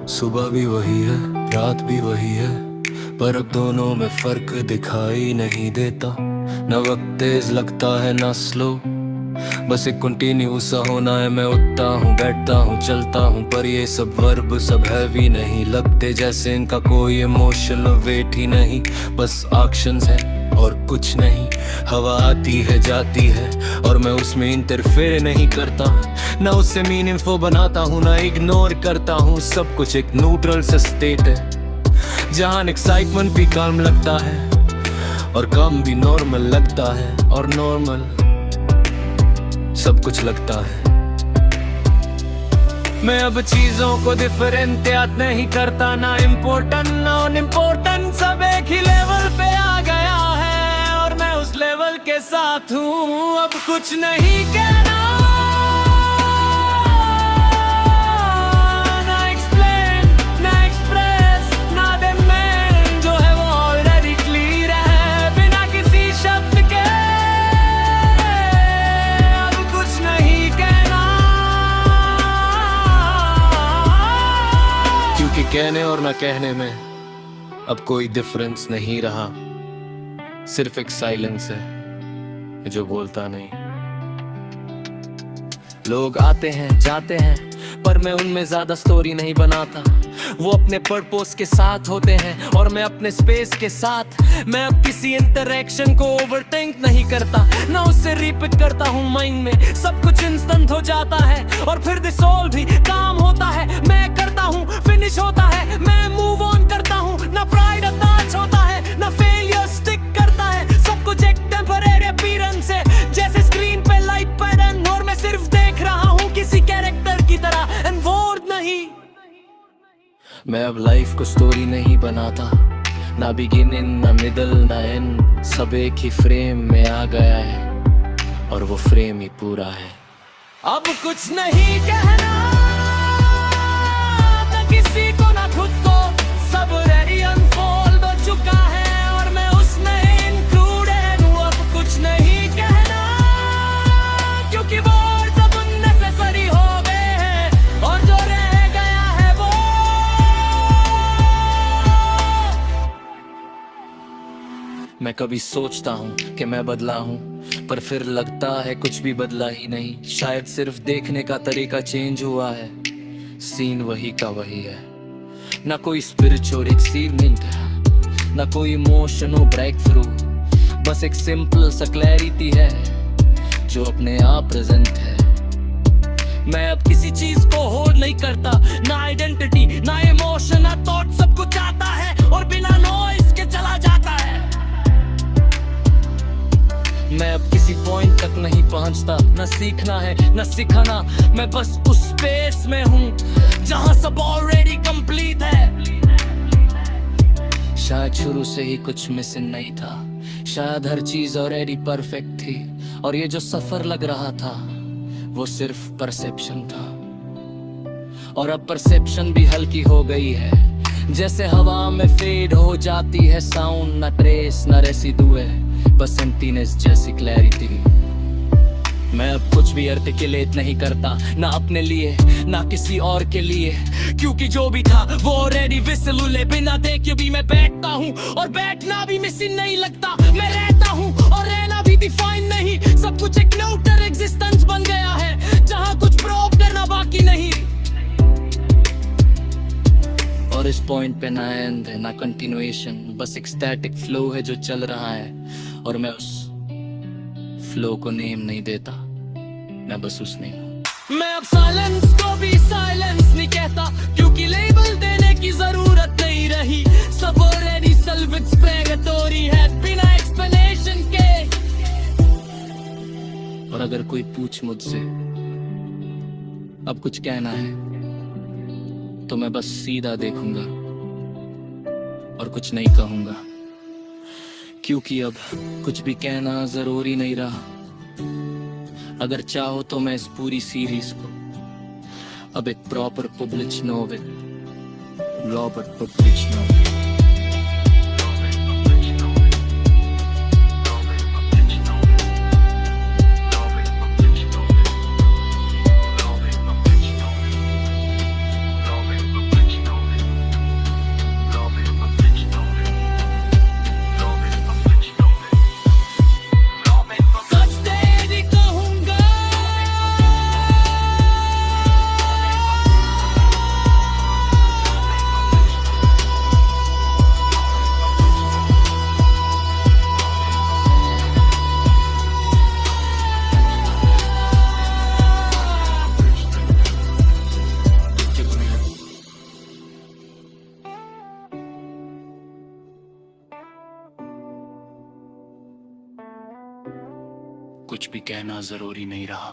सुबह भी वही है, रात भी वही है, पर अब दोनों में फर्क दिखाई नहीं देता। न वक्त तेज लगता है ना स्लो, बस एक कंटिन्यू सा होना है। मैं उठता हूँ, बैठता हूँ, चलता हूँ, पर ये सब वर्ब सब हैवी नहीं लगते, जैसे इनका कोई इमोशनल वेट ही नहीं। बस एक्शंस है और कुछ नहीं। हवा आती है जाती है और मैं उसमें इंटरफेयर नहीं करता, ना उससे मीनिंगफुल बनाता हूँ ना इग्नोर करता हूँ। सब कुछ एक न्यूट्रल सा स्टेट है, जहाँ एक्साइटमेंट भी काम लगता है और कम भी नॉर्मल लगता है, और नॉर्मल सब कुछ लगता है। मैं अब चीजों को डिफरेंशिएट नहीं करता, ना इम्पोर्टेंट ना अनइम्पोर्टेंट, सब एक ही लेवल पे आ गया है और मैं उस लेवल के साथ हूँ। अब कुछ नहीं कहना, ना एक्सप्लेन ना एक्सप्रेस ना डिमांड, जो है वो ऑलरेडी क्लियर है बिना किसी शब्द के। अब कुछ नहीं कहना, क्योंकि कहने और ना कहने में अब कोई डिफरेंस नहीं रहा। सिर्फ एक साइलेंस है जो बोलता नहीं। लोग आते हैं जाते हैं, पर मैं उनमें ज्यादा स्टोरी नहीं बनाता। वो अपने पर्पस के साथ होते हैं और मैं अपने स्पेस के साथ। मैं अब किसी इंटरेक्शन को ओवरथिंक नहीं करता, ना उससे रिपीट करता हूँ माइंड में। सब कुछ इंस्टेंट हो जाता है और फिर डिसॉल्व भी काम होता है। मैं करता हूँ फिनिश होता है, मैं मूव ऑन करता हूँ। ना प्राइड अटैच होता है ना फेलियर स्टिक करता है। सब कुछ एक टेम्परेरी अपीयरेंस है, जैसे स्क्रीन पे लाइट पैटर्न, और मैं सिर्फ देख रहा हूँ किसी कैरेक्टर की तरह, एनवोर्ड नहीं। मैं अब लाइफ को स्टोरी नहीं बनाता, ना बिगिनिंग ना मिडल ना एंड, सब एक ही फ्रेम में आ गया है और वो फ्रेम ही पूरा है। अब कुछ नहीं कहना, ना किसी को ना खुद को, सब रेडी अनफोल्ड हो चुका है और मैं उसमें इंक्लूडेड हूँ। अब कुछ नहीं कहना, क्योंकि वो सब अननेसेसरी हो गए हैं और जो रह गया है वो। मैं कभी सोचता हूँ कि मैं बदला हूँ, पर फिर लगता है कुछ भी बदला ही नहीं। शायद सिर्फ देखने का तरीका चेंज हुआ है, सीन वही का वही है। ना कोई स्पिरिचुअल एक्सीवमेंट है, ना कोई इमोशनल ब्रेक थ्रू, बस एक सिंपल सा क्लैरिटी है जो अपने आप प्रेजेंट है। मैं अब किसी चीज को होल्ड नहीं करता, ना आइडेंटिटी ना इमोशन ना थॉट, सब कुछ आता है और बिना नॉइस के चला जाता है। मैं अब किसी पॉइंट तक नहीं पहुंचता, न सीखना है न सिखाना, मैं बस उस स्पेस में हूँ जहाँ सब ऑलरेडी कंप्लीट है। शायद शुरू से ही कुछ मिसिंग नहीं था, शायद हर चीज ऑलरेडी परफेक्ट थी, और ये जो सफर लग रहा था वो सिर्फ परसेप्शन था। और अब परसेप्शन भी हल्की हो गई है, जैसे हवा में फेड हो जाती है साउंड, ना ट्रेस ना रेसिड्यू है, बस एम्प्टीनेस जैसी क्लैरिटी। मैं अब कुछ भी आर्टिकुलेट नहीं करता, ना अपने लिए ना किसी और के लिए, क्योंकि जो भी था वो ऑलरेडी विसिल। बिना देखे भी मैं बैठता हूँ और बैठना भी मिसिंग नहीं लगता। मैं रहता हूँ और रहना भी डिफाइन नहीं, सब कुछ एक न्यूट्रल एग्जिस्टेंस बन गया है जहाँ कुछ प्रूव करना बाकी नहीं। और इस पॉइंट पे ना एंड है ना कंटिन्यूएशन, बस एक स्टैटिक फ्लो है जो चल रहा है और मैं उस फ्लो को नेम नहीं देता, मैं बस उसने। मैं अब साइलेंस को भी साइलेंस नहीं कहता, क्योंकि लेबल देने की जरूरत नहीं रही। सब ऑलरेडी सेल्फ एक्सप्लेनेटरी है बिना एक्सप्लेनेशन के। और अगर कोई पूछ मुझसे अब कुछ कहना है, तो मैं बस सीधा देखूंगा और कुछ नहीं कहूंगा, क्योंकि अब कुछ भी कहना जरूरी नहीं रहा। अगर चाहो तो मैं इस पूरी सीरीज को अब एक proper publish novel, Robert publish novel कुछ भी कहना जरूरी नहीं रहा।